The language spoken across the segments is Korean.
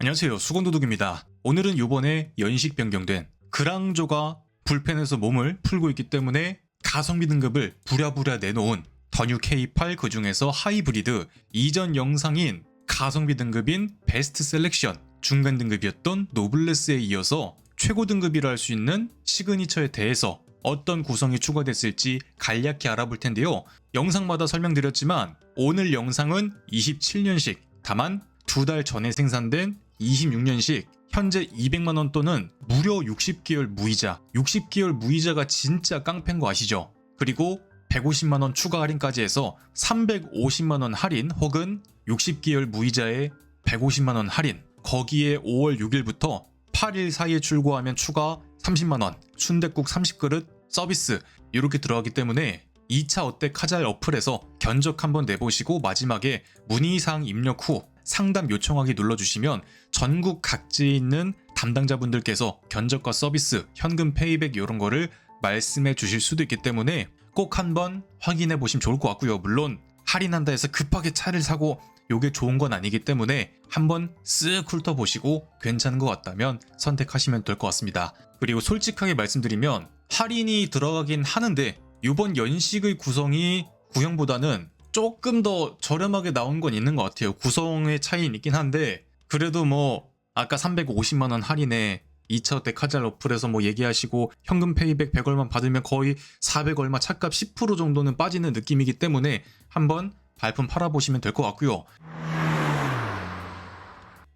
안녕하세요, 수건도둑입니다. 오늘은 요번에 연식 변경된 그랑조가 불펜에서 몸을 풀고 있기 때문에 가성비 등급을 부랴부랴 내놓은 더뉴 K8, 그 중에서 하이브리드 이전 영상인 가성비 등급인 베스트 셀렉션, 중간 등급이었던 노블레스에 이어서 최고 등급이라 할 수 있는 시그니처에 대해서 어떤 구성이 추가됐을지 간략히 알아볼 텐데요. 영상마다 설명드렸지만 오늘 영상은 27년식, 다만 2달 전에 생산된 26년식, 현재 200만원 또는 무려 60개월 무이자, 60개월 무이자가 진짜 깡패인 거 아시죠? 그리고 150만원 추가 할인까지 해서 350만원 할인, 혹은 60개월 무이자에 150만원 할인, 거기에 5월 6일부터 8일 사이에 출고하면 추가 30만원, 순댓국 30그릇 서비스, 이렇게 들어가기 때문에 2차 어때 카잘 어플에서 견적 한번 내보시고 마지막에 문의사항 입력 후 상담 요청하기 눌러주시면 전국 각지에 있는 담당자분들께서 견적과 서비스, 현금 페이백 이런 거를 말씀해 주실 수도 있기 때문에 꼭 한번 확인해 보시면 좋을 것 같고요. 물론 할인한다 해서 급하게 차를 사고 요게 좋은 건 아니기 때문에 한번 쓱 훑어보시고 괜찮은 것 같다면 선택하시면 될 것 같습니다. 그리고 솔직하게 말씀드리면 할인이 들어가긴 하는데 이번 연식의 구성이 구형보다는 조금 더 저렴하게 나온 건 있는 것 같아요. 구성의 차이는 있긴 한데 그래도 뭐 아까 350만원 할인에 2차 때 카잘 어플에서 뭐 얘기하시고 현금 페이백 100얼마 받으면 거의 400얼마, 차값 10% 정도는 빠지는 느낌이기 때문에 한번 발품 팔아보시면 될 것 같고요.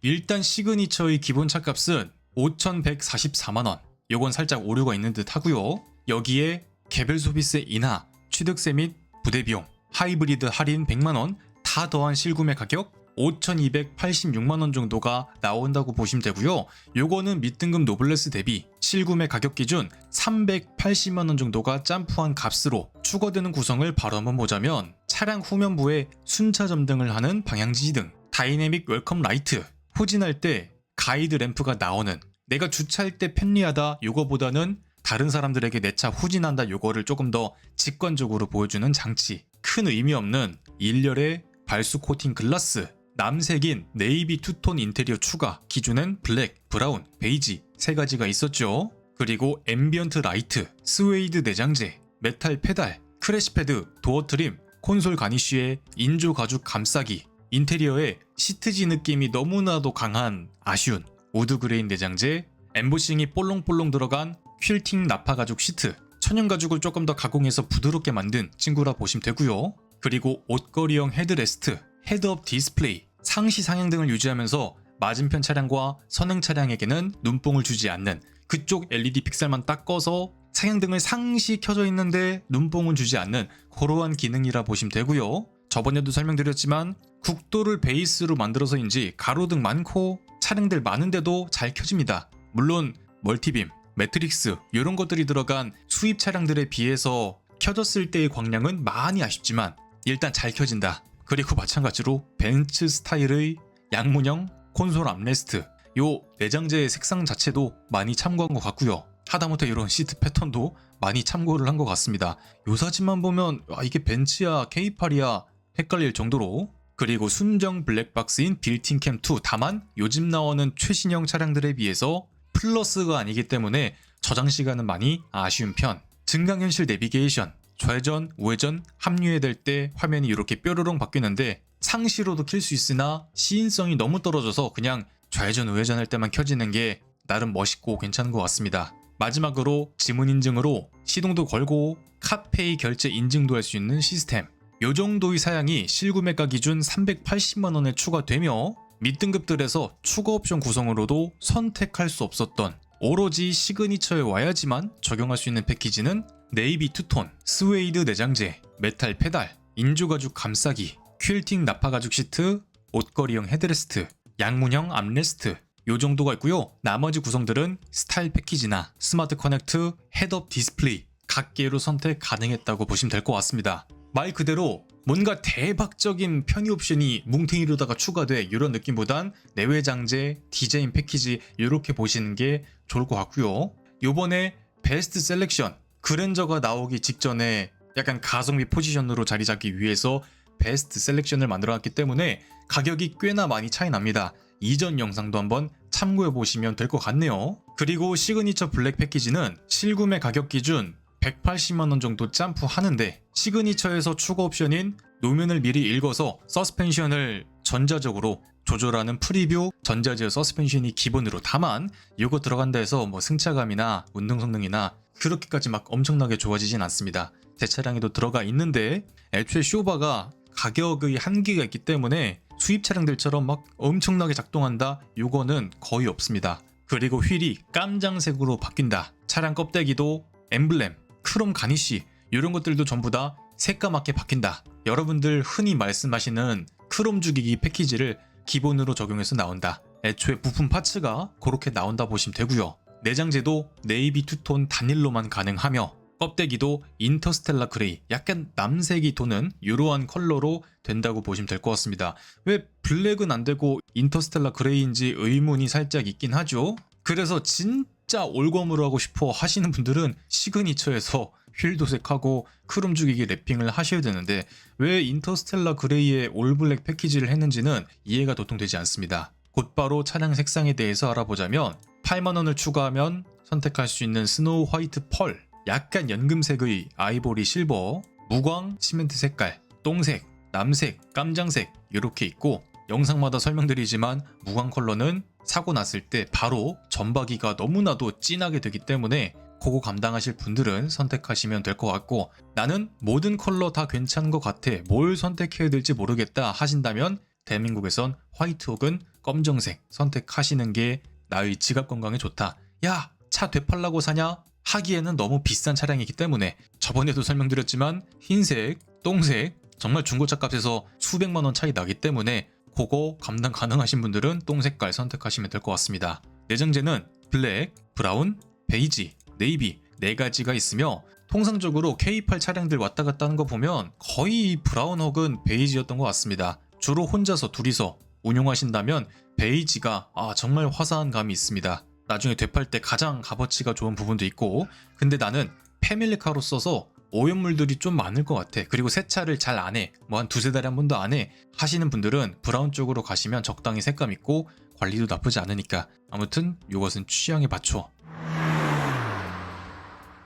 일단 시그니처의 기본 차값은 5,144만원, 요건 살짝 오류가 있는 듯 하고요. 여기에 개별 소비세 인하, 취득세 및 부대비용, 하이브리드 할인 100만원 다 더한 실구매 가격 5,286만원 정도가 나온다고 보시면 되고요. 요거는 밑등급 노블레스 대비 실구매 가격 기준 380만원 정도가 점프한 값으로 추가되는 구성을 바로 한번 보자면 차량 후면부에 순차 점등을 하는 방향지시 등, 다이내믹 웰컴 라이트, 후진할 때 가이드 램프가 나오는, 내가 주차할 때 편리하다 요거보다는 다른 사람들에게 내 차 후진한다 요거를 조금 더 직관적으로 보여주는 장치, 큰 의미 없는 일렬의 발수 코팅 글라스, 남색인 네이비 투톤 인테리어 추가, 기존엔 블랙, 브라운, 베이지 3가지가 있었죠. 그리고 앰비언트 라이트, 스웨이드 내장재, 메탈 페달, 크래시 패드, 도어 트림, 콘솔 가니쉬에 인조 가죽 감싸기, 인테리어에 시트지 느낌이 너무나도 강한 아쉬운 우드 그레인 내장재, 엠보싱이 볼롱볼롱 들어간 퀼팅 나파 가죽 시트, 천연 가죽을 조금 더 가공해서 부드럽게 만든 친구라 보시면 되고요. 그리고 옷걸이형 헤드레스트, 헤드업 디스플레이, 상시 상향등을 유지하면서 맞은편 차량과 선행 차량에게는 눈뽕을 주지 않는, 그쪽 LED 픽셀만 딱 꺼서 상향등을 상시 켜져 있는데 눈뽕은 주지 않는 그러한 기능이라 보시면 되고요. 저번에도 설명드렸지만 국도를 베이스로 만들어서인지 가로등 많고 차량들 많은데도 잘 켜집니다. 물론 멀티빔, 매트릭스 이런 것들이 들어간 수입 차량들에 비해서 켜졌을 때의 광량은 많이 아쉽지만 일단 잘 켜진다. 그리고 마찬가지로 벤츠 스타일의 양문형 콘솔 암레스트, 요 내장재의 색상 자체도 많이 참고한 것 같고요. 하다못해 이런 시트 패턴도 많이 참고를 한 것 같습니다. 요 사진만 보면 이게 벤츠야 K8이야 헷갈릴 정도로. 그리고 순정 블랙박스인 빌트인 캠2, 다만 요즘 나오는 최신형 차량들에 비해서 플러스가 아니기 때문에 저장 시간은 많이 아쉬운 편. 증강현실 내비게이션, 좌회전, 우회전, 합류해야 될 때 화면이 이렇게 뾰로롱 바뀌는데 상시로도 켤 수 있으나 시인성이 너무 떨어져서 그냥 좌회전, 우회전 할 때만 켜지는 게 나름 멋있고 괜찮은 것 같습니다. 마지막으로 지문 인증으로 시동도 걸고 카페이 결제 인증도 할 수 있는 시스템. 요 정도의 사양이 실구매가 기준 380만원에 추가되며 밑등급들에서 추가 옵션 구성으로도 선택할 수 없었던, 오로지 시그니처에 와야지만 적용할 수 있는 패키지는 네이비 투톤, 스웨이드 내장재, 메탈 페달, 인조가죽 감싸기, 퀼팅 나파 가죽 시트, 옷걸이형 헤드레스트, 양문형 암레스트 요 정도가 있고요. 나머지 구성들은 스타일 패키지나 스마트 커넥트, 헤드업 디스플레이 각 개로 선택 가능했다고 보시면 될 것 같습니다. 말 그대로 뭔가 대박적인 편의 옵션이 뭉탱이로다가 추가돼 이런 느낌보단 내외 장재, 디자인 패키지 이렇게 보시는 게 좋을 것 같고요. 요번에 베스트 셀렉션, 그랜저가 나오기 직전에 약간 가성비 포지션으로 자리 잡기 위해서 베스트 셀렉션을 만들어놨기 때문에 가격이 꽤나 많이 차이 납니다. 이전 영상도 한번 참고해 보시면 될 것 같네요. 그리고 시그니처 블랙 패키지는 실구매 가격 기준 180만원 정도 점프하는데 시그니처에서 추가 옵션인 노면을 미리 읽어서 서스펜션을 전자적으로 조절하는 프리뷰 전자제어 서스펜션이 기본으로, 다만 이거 들어간다 해서 뭐 승차감이나 운동 성능이나 그렇게까지 막 엄청나게 좋아지진 않습니다. 제 차량에도 들어가 있는데 애초에 쇼바가 가격의 한계가 있기 때문에 수입 차량들처럼 막 엄청나게 작동한다, 요거는 거의 없습니다. 그리고 휠이 깜장색으로 바뀐다, 차량 껍데기도 엠블렘, 크롬 가니쉬 이런 것들도 전부 다 새까맣게 바뀐다, 여러분들 흔히 말씀하시는 크롬 죽이기 패키지를 기본으로 적용해서 나온다, 애초에 부품 파츠가 그렇게 나온다 보시면 되고요. 내장재도 네이비 투톤 단일로만 가능하며 껍데기도 인터스텔라 그레이, 약간 남색이 도는 이러한 컬러로 된다고 보시면 될 것 같습니다. 왜 블랙은 안 되고 인터스텔라 그레이인지 의문이 살짝 있긴 하죠. 그래서 진짜 올검으로 하고 싶어 하시는 분들은 시그니처에서 휠 도색하고 크롬 죽이기 랩핑을 하셔야 되는데 왜 인터스텔라 그레이의 올블랙 패키지를 했는지는 이해가 도통 되지 않습니다. 곧바로 차량 색상에 대해서 알아보자면 8만원을 추가하면 선택할 수 있는 스노우 화이트 펄, 약간 연금색의 아이보리 실버, 무광 시멘트 색깔, 똥색, 남색, 깜장색 이렇게 있고, 영상마다 설명드리지만 무광 컬러는 사고 났을 때 바로 점박이가 너무나도 진하게 되기 때문에 그거 감당하실 분들은 선택하시면 될 것 같고, 나는 모든 컬러 다 괜찮은 것 같아, 뭘 선택해야 될지 모르겠다 하신다면 대한민국에선 화이트 혹은 검정색 선택하시는 게 나의 지갑 건강에 좋다. 야, 차 되팔라고 사냐? 하기에는 너무 비싼 차량이기 때문에, 저번에도 설명드렸지만 흰색, 똥색 정말 중고차 값에서 수백만원 차이 나기 때문에 그거 감당 가능하신 분들은 똥색깔 선택하시면 될 것 같습니다. 내장재는 블랙, 브라운, 베이지, 네이비 4가지가 있으며 통상적으로 K8 차량들 왔다 갔다 하는 거 보면 거의 브라운 혹은 베이지였던 것 같습니다. 주로 혼자서 둘이서 운용하신다면 베이지가 정말 화사한 감이 있습니다. 나중에 되팔 때 가장 값어치가 좋은 부분도 있고, 근데 나는 패밀리카로 써서 오염물들이 좀 많을 것 같아, 그리고 세차를 잘 안 해, 뭐 한 두세 달에 한 번도 안 해 하시는 분들은 브라운 쪽으로 가시면 적당히 색감 있고 관리도 나쁘지 않으니까, 아무튼 이것은 취향에 맞춰.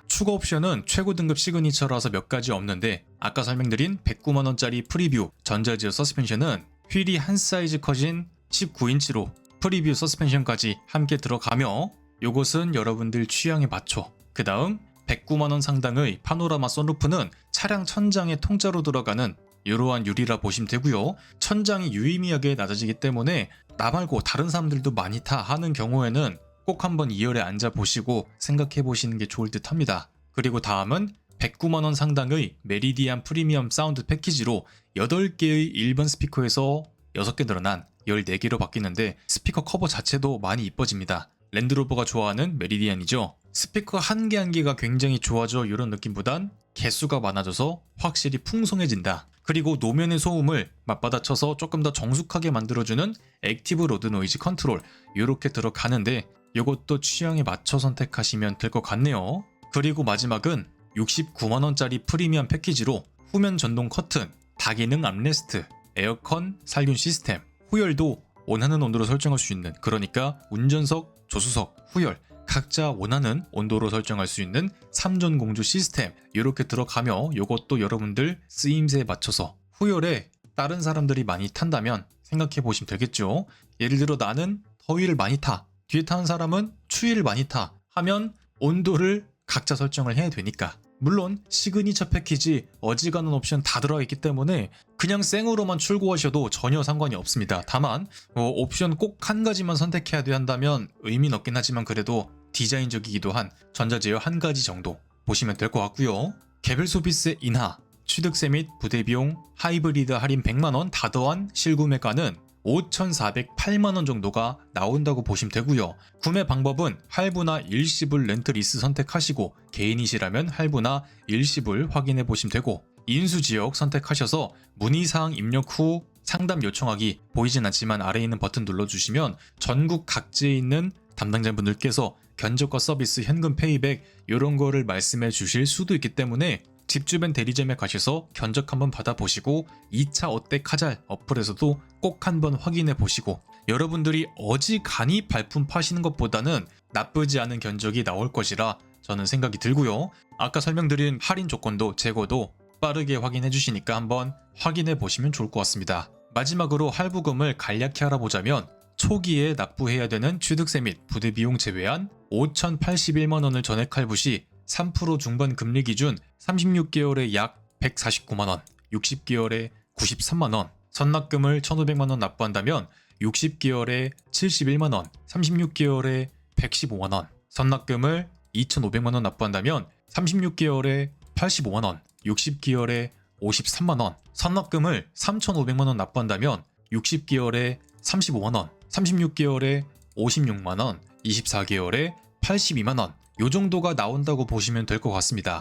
추가 옵션은 최고 등급 시그니처라서 몇 가지 없는데, 아까 설명드린 109만원짜리 프리뷰 전자제어 서스펜션은 휠이 한 사이즈 커진 19인치로 프리뷰 서스펜션까지 함께 들어가며 요것은 여러분들 취향에 맞춰. 그 다음 109만원 상당의 파노라마 선루프는 차량 천장에 통짜로 들어가는 이러한 유리라 보시면 되고요. 천장이 유의미하게 낮아지기 때문에 나 말고 다른 사람들도 많이 타 하는 경우에는 꼭 한번 2열에 앉아보시고 생각해보시는 게 좋을 듯 합니다. 그리고 다음은 109만원 상당의 메리디안 프리미엄 사운드 패키지로 8개의 일반 스피커에서 6개 늘어난 14개로 바뀌는데, 스피커 커버 자체도 많이 이뻐집니다. 랜드로버가 좋아하는 메리디안이죠. 스피커 한 개 한 개가 굉장히 좋아져 이런 느낌보단 개수가 많아져서 확실히 풍성해진다. 그리고 노면의 소음을 맞받아쳐서 조금 더 정숙하게 만들어주는 액티브 로드 노이즈 컨트롤 이렇게 들어가는데, 이것도 취향에 맞춰 선택하시면 될 것 같네요. 그리고 마지막은 69만원짜리 프리미엄 패키지로 후면 전동 커튼, 다기능 암레스트, 에어컨 살균 시스템, 후열도 원하는 온도로 설정할 수 있는, 그러니까 운전석, 조수석, 후열 각자 원하는 온도로 설정할 수 있는 3전 공조 시스템 이렇게 들어가며, 이것도 여러분들 쓰임새에 맞춰서 후열에 다른 사람들이 많이 탄다면 생각해 보시면 되겠죠. 예를 들어 나는 더위를 많이 타, 뒤에 타는 사람은 추위를 많이 타 하면 온도를 각자 설정을 해야 되니까. 물론 시그니처 패키지 어지간한 옵션 다 들어가 있기 때문에 그냥 생으로만 출고하셔도 전혀 상관이 없습니다. 다만 옵션 꼭 한 가지만 선택해야 돼 한다면 의미는 없긴 하지만 그래도 디자인적이기도 한 전자제어 한 가지 정도 보시면 될 것 같고요. 개별 소비세 인하, 취득세 및 부대 비용, 하이브리드 할인 100만원 다 더한 실구매가는 5,408만원 정도가 나온다고 보시면 되고요. 구매 방법은 할부나 일시불 렌트 리스 선택하시고, 개인이시라면 할부나 일시불 확인해 보시면 되고, 인수지역 선택하셔서 문의사항 입력 후 상담 요청하기 보이진 않지만 아래에 있는 버튼 눌러주시면 전국 각지에 있는 담당자분들께서 견적과 서비스, 현금 페이백 이런 거를 말씀해 주실 수도 있기 때문에 집 주변 대리점에 가셔서 견적 한번 받아보시고 2차 어때 카잘 어플에서도 꼭 한번 확인해 보시고, 여러분들이 어지간히 발품 파시는 것보다는 나쁘지 않은 견적이 나올 것이라 저는 생각이 들고요. 아까 설명드린 할인 조건도 재고도 빠르게 확인해 주시니까 한번 확인해 보시면 좋을 것 같습니다. 마지막으로 할부금을 간략히 알아보자면 초기에 납부해야 되는 취득세 및 부대 비용 제외한 5,081만 원을 전액 할부 시 3% 중반 금리 기준 36개월에 약 149만 원, 60개월에 93만 원, 선납금을 1,500만 원 납부한다면 60개월에 71만 원, 36개월에 115만 원, 선납금을 2,500만 원 납부한다면 36개월에 85만 원, 60개월에 53만 원, 선납금을 3,500만 원 납부한다면 60개월에 35만 원, 36개월에 56만 원, 24개월에 82만 원, 요 정도가 나온다고 보시면 될 것 같습니다.